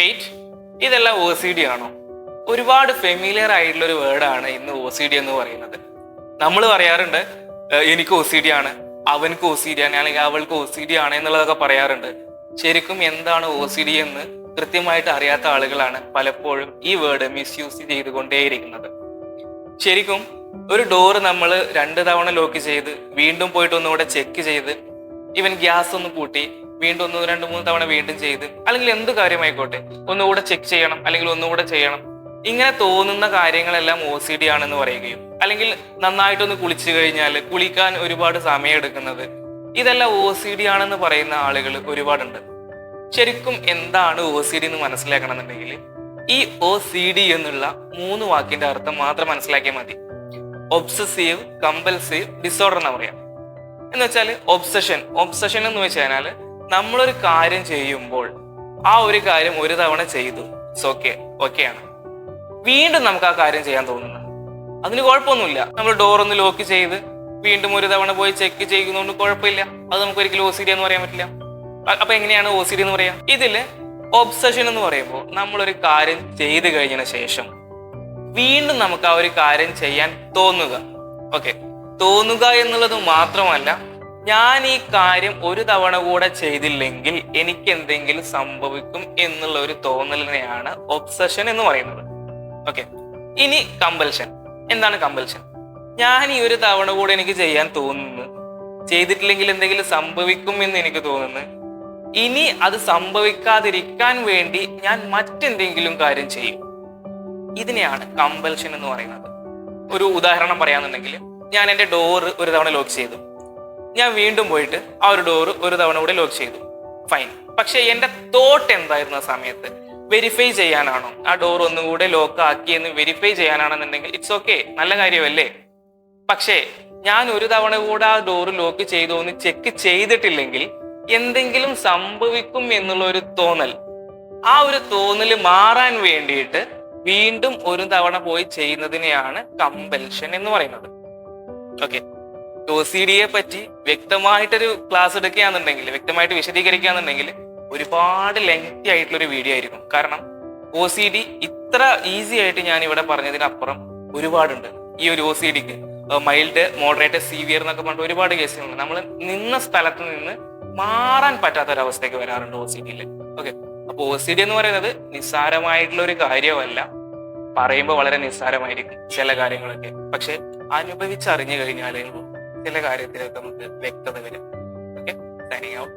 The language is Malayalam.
വെയിറ്റ്, ഇതെല്ലാം ഒ സി ഡി ആണോ? ഒരുപാട് ഫെമിലിയർ ആയിട്ടുള്ള ഒരു വേർഡാണ് ഇന്ന് ഒ സി ഡി എന്ന് പറയുന്നത്. നമ്മൾ പറയാറുണ്ട് എനിക്ക് ഒ സി ഡി ആണ്, അവനക്ക് ഒ സി ഡി ആണ്, അല്ലെങ്കിൽ അവൾക്ക് ഒ സി ഡി ആണ് എന്നുള്ളതൊക്കെ പറയാറുണ്ട്. ശരിക്കും എന്താണ് ഒ സി ഡി എന്ന് കൃത്യമായിട്ട് അറിയാത്ത ആളുകളാണ് പലപ്പോഴും ഈ വേർഡ് മിസ്യൂസ് ചെയ്തുകൊണ്ടേയിരിക്കുന്നത്. ശരിക്കും ഒരു ഡോറ് നമ്മൾ 2 തവണ ലോക്ക് ചെയ്ത് വീണ്ടും പോയിട്ട് ഒന്നുകൂടെ ചെക്ക് ചെയ്ത് ഈവൻ ഗ്യാസ് ഒന്ന് കൂട്ടി വീണ്ടും 2-3 തവണ വീണ്ടും ചെയ്ത്, അല്ലെങ്കിൽ എന്ത് കാര്യമായിക്കോട്ടെ ഒന്നുകൂടെ ചെക്ക് ചെയ്യണം, അല്ലെങ്കിൽ ഒന്നുകൂടെ ചെയ്യണം, ഇങ്ങനെ തോന്നുന്ന കാര്യങ്ങളെല്ലാം ഒ സി ഡി ആണെന്ന് പറയുകയും, അല്ലെങ്കിൽ നന്നായിട്ടൊന്ന് കുളിച്ചു കഴിഞ്ഞാൽ കുളിക്കാൻ ഒരുപാട് സമയം എടുക്കുന്നത്, ഇതെല്ലാം ഒ സി ഡി ആണെന്ന് പറയുന്ന ആളുകൾ ഒരുപാടുണ്ട്. ശരിക്കും എന്താണ് ഒ സി ഡി എന്ന് മനസ്സിലാക്കണം എന്നുണ്ടെങ്കിൽ ഈ ഒ സി ഡി എന്നുള്ള 3 വാക്കിന്റെ അർത്ഥം മാത്രം മനസ്സിലാക്കിയാൽ മതി. ഒബ്സസീവ് കമ്പൽസീവ് ഡിസോർഡർ എന്ന് പറയാം. എന്ന് വെച്ചാൽ ഒബ്സഷൻ എന്ന് വെച്ച് കഴിഞ്ഞാൽ നമ്മളൊരു കാര്യം ചെയ്യുമ്പോൾ ആ ഒരു കാര്യം ഒരു തവണ ചെയ്തു, ഓക്കെയാണ്, വീണ്ടും നമുക്ക് ആ കാര്യം ചെയ്യാൻ തോന്നുന്നു, അതിന് കുഴപ്പമൊന്നുമില്ല. നമ്മൾ ഡോറൊന്ന് ലോക്ക് ചെയ്ത് വീണ്ടും ഒരു തവണ പോയി ചെക്ക് ചെയ്യുന്നതുകൊണ്ട് കുഴപ്പമില്ല, അത് നമുക്ക് ഒരിക്കലും ഒ സി ഡി എന്ന് പറയാൻ പറ്റില്ല. അപ്പൊ എങ്ങനെയാണ് ഒ സി ഡി എന്ന് പറയാം? ഇതില് ഒബ്സഷൻ എന്ന് പറയുമ്പോൾ നമ്മളൊരു കാര്യം ചെയ്തു കഴിഞ്ഞതിന് ശേഷം വീണ്ടും നമുക്ക് ആ ഒരു കാര്യം ചെയ്യാൻ തോന്നുക. തോന്നുക എന്നുള്ളത് മാത്രമല്ല, ഞാൻ ഈ കാര്യം ഒരു തവണ കൂടെ ചെയ്തില്ലെങ്കിൽ എനിക്ക് എന്തെങ്കിലും സംഭവിക്കും എന്നുള്ള ഒരു തോന്നലിനെയാണ് ഒബ്സഷൻ എന്ന് പറയുന്നത്. ഇനി കമ്പൽഷൻ. എന്താണ് കമ്പൽഷൻ? ഞാൻ ഈ ഒരു തവണ കൂടെ എനിക്ക് ചെയ്യാൻ തോന്നുന്നു, ചെയ്തിട്ടില്ലെങ്കിൽ എന്തെങ്കിലും സംഭവിക്കും എന്ന് എനിക്ക് തോന്നുന്നു, ഇനി അത് സംഭവിക്കാതിരിക്കാൻ വേണ്ടി ഞാൻ മറ്റെന്തെങ്കിലും കാര്യം ചെയ്യും. ഇതിനെയാണ് കമ്പൽഷൻ എന്ന് പറയുന്നത്. ഒരു ഉദാഹരണം പറയാന്നുണ്ടെങ്കിൽ, ഞാൻ എൻ്റെ ഡോറ് ഒരു തവണ ലോക്ക് ചെയ്തു, ഞാൻ വീണ്ടും പോയിട്ട് ആ ഒരു ഡോറ് ഒരു തവണ കൂടെ ലോക്ക് ചെയ്തു, ഫൈൻ. പക്ഷെ എൻ്റെ തോട്ട് എന്തായിരുന്നു ആ സമയത്ത്? വെരിഫൈ ചെയ്യാനാണോ? ആ ഡോർ ഒന്നുകൂടെ ലോക്ക് ആക്കി എന്ന് വെരിഫൈ ചെയ്യാനാണെന്നുണ്ടെങ്കിൽ ഇറ്റ്സ് ഓക്കെ, നല്ല കാര്യമല്ലേ. പക്ഷേ ഞാൻ ഒരു തവണ കൂടെ ആ ഡോറ് ലോക്ക് ചെയ്തു എന്ന് ചെക്ക് ചെയ്തിട്ടില്ലെങ്കിൽ എന്തെങ്കിലും സംഭവിക്കും എന്നുള്ള ഒരു തോന്നൽ, ആ ഒരു തോന്നൽ മാറാൻ വേണ്ടിയിട്ട് വീണ്ടും ഒരു തവണ പോയി ചെയ്യുന്നതിനെയാണ് കമ്പൽഷൻ എന്ന് പറയുന്നത്. ഒ സി ഡിയെ പറ്റി വ്യക്തമായിട്ടൊരു ക്ലാസ് എടുക്കുകയാണെന്നുണ്ടെങ്കിൽ, വ്യക്തമായിട്ട് വിശദീകരിക്കുകയാണെന്നുണ്ടെങ്കിൽ ഒരുപാട് ലെങ്തി ആയിട്ടുള്ള ഒരു വീഡിയോ ആയിരിക്കും. കാരണം ഒ സി ഡി ഇത്ര ഈസി ആയിട്ട് ഞാൻ ഇവിടെ പറഞ്ഞതിനപ്പുറം ഒരുപാടുണ്ട്. ഈ ഒരു ഒ സി ഡിക്ക് മൈൽഡ്, മോഡറേറ്റ്, സീവിയർ എന്നൊക്കെ പറഞ്ഞിട്ട് ഒരുപാട് കേസുകളുണ്ട്. നമ്മൾ നിന്ന സ്ഥലത്ത് നിന്ന് മാറാൻ പറ്റാത്തൊരവസ്ഥയ്ക്ക് വരാറുണ്ട് ഒ സി ഡിയിൽ. അപ്പൊ ഒ സി ഡി എന്ന് പറയുന്നത് നിസ്സാരമായിട്ടുള്ള ഒരു കാര്യമല്ല. പറയുമ്പോൾ വളരെ നിസ്സാരമായിരിക്കും ചില കാര്യങ്ങളൊക്കെ, പക്ഷെ അനുഭവിച്ചറിഞ്ഞു കഴിഞ്ഞാലേ ചില കാര്യത്തിലൊക്കെ നമുക്ക് വ്യക്തത വരും. Signing out.